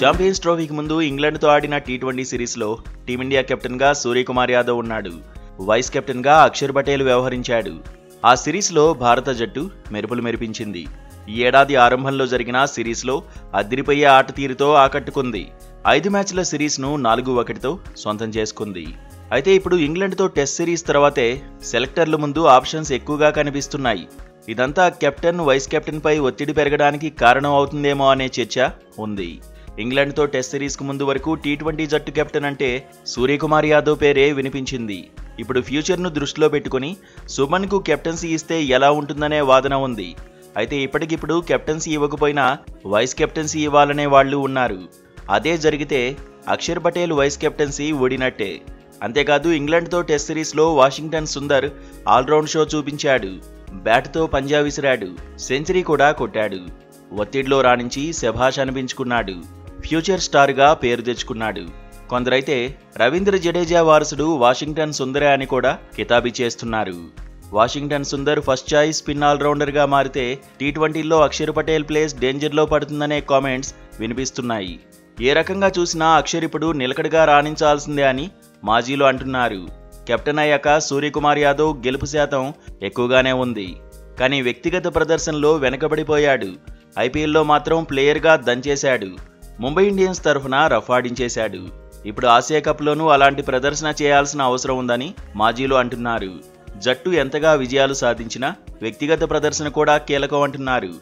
Champions ట్రోఫీకి ముందు ఇంగ్లాండ్తో ఆడిన T20 సిరీస్లో టీమిండియా కెప్టెన్గా సూర్యకుమార్ యాదవ్ ఉన్నాడు. వైస్ కెప్టెన్గా అక్షర్ పటేల్ వ్యవహరించాడు. ఆ సిరీస్లో భారత జట్టు మెరుపులు మెరిపించింది. ఈ ఏడాది ఆరంభంలో జరిగిన సిరీస్లో అదిరిపోయే ఆట తీరుతో ఆకట్టుకుంది. 5 మ్యాచ్ల సిరీస్ను 4-1తో సొంతం చేసుకుంది. అయితే ఇప్పుడు ఇంగ్లాండ్తో టెస్ట్ సిరీస్ తర్వాతే సెలెక్టర్ల ముందు ఆప్షన్స్ ఎక్కువగా కనిపిస్తున్నాయి. ఇదంతా కెప్టెన్, వైస్ కెప్టెన్పై ఒత్తిడి పెరగడానికి కారణం అవుతుందేమో అనే చర్చ ఉంది. ఇంగ్లాండ్తో టెస్ట్ సిరీస్కు ముందు వరకు టీ20 జట్టు కెప్టెన్ అంటే సూర్యకుమార్ యాదవ్ పేరే వినిపించింది. ఇప్పుడు ఫ్యూచర్ను దృష్టిలో పెట్టుకుని సుమన్కు కెప్టెన్సీ ఇస్తే ఎలా ఉంటుందనే వాదన ఉంది. అయితే ఇప్పటికిప్పుడు కెప్టెన్సీ ఇవ్వకపోయినా వైస్ కెప్టెన్సీ ఇవ్వాలనే వాళ్ళు ఉన్నారు. అదే జరిగితే అక్షర్ పటేల్ వైస్ కెప్టెన్సీ ఓడినట్టే. అంతేకాదు ఇంగ్లాండ్తో టెస్ట్ సిరీస్లో వాషింగ్టన్ సుందర్ ఆల్రౌండ్ షో చూపించాడు. బ్యాట్తో పంజా విసిరాడు, సెంచరీ కూడా కొట్టాడు. ఒత్తిడిలో రాణించి శభాష్ అనిపించుకున్నాడు. ఫ్యూచర్ స్టార్గా పేరు తెచ్చుకున్నాడు. కొందరైతే రవీంద్ర జడేజా వారసుడు వాషింగ్టన్ సుందరే అని కూడా కితాబీ చేస్తున్నారు. Washington Sundar first choice spin ఆల్రౌండర్గా మారితే టీ20లో అక్షర్ పటేల్ ప్లేస్ డేంజర్లో పడుతుందనే కామెంట్స్ వినిపిస్తున్నాయి. ఏ రకంగా చూసినా అక్షర్ ఇప్పుడు నిలకడగా రాణించాల్సిందే అని మాజీలు అంటున్నారు. కెప్టెన్ అయ్యాక సూర్యకుమార్ యాదవ్ గెలుపు శాతం ఎక్కువగానే ఉంది. కానీ వ్యక్తిగత ప్రదర్శనలో వెనకబడిపోయాడు. ఐపీఎల్లో మాత్రం ప్లేయర్గా దంచేశాడు. ముంబై ఇండియన్స్ తరఫున రఫాడించేశాడు. ఇప్పుడు ఆసియా కప్లోనూ అలాంటి ప్రదర్శన చేయాల్సిన అవసరం ఉందని మాజీలు అంటున్నారు. జట్టు ఎంతగా విజయాలు సాధించినా వ్యక్తిగత ప్రదర్శన కూడా కీలకం అంటున్నారు.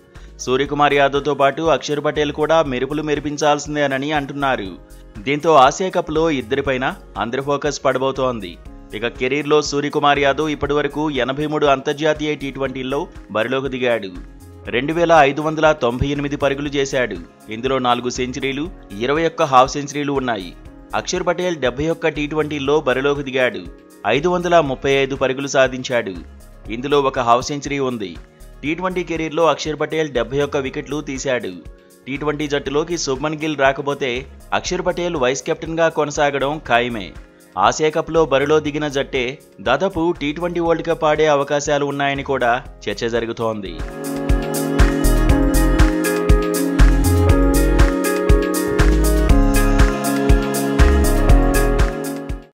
సూర్యకుమార్ యాదవ్తో పాటు అక్షర్ పటేల్ కూడా మెరుపులు మెరిపించాల్సిందేనని అంటున్నారు. దీంతో ఆసియా కప్లో ఇద్దరిపైన అందరి ఫోకస్ పడబోతోంది. ఇక కెరీర్లో సూర్యకుమార్ యాదవ్ ఇప్పటివరకు 83 అంతర్జాతీయ టీ20ల్లో బరిలోకి దిగాడు. 2598 పరుగులు చేశాడు. ఇందులో 4 సెంచరీలు, 21 హాఫ్ సెంచరీలు ఉన్నాయి. అక్షర్ పటేల్ 71 టీ20ల్లో బరిలోకి దిగాడు. 535 పరుగులు సాధించాడు. ఇందులో 1 హాఫ్ సెంచరీ ఉంది. టీ20 కెరీర్లో అక్షర్ పటేల్ 71 వికెట్లు తీశాడు. టీ20 జట్టులోకి శుభ్మన్ గిల్ రాకపోతే అక్షర్ పటేల్ వైస్ కెప్టెన్గా కొనసాగడం ఖాయమే. ఆసియా కప్లో బరిలో దిగిన జట్టే దాదాపు టీ20 వరల్డ్ కప్ ఆడే అవకాశాలు ఉన్నాయని కూడా చర్చ జరుగుతోంది.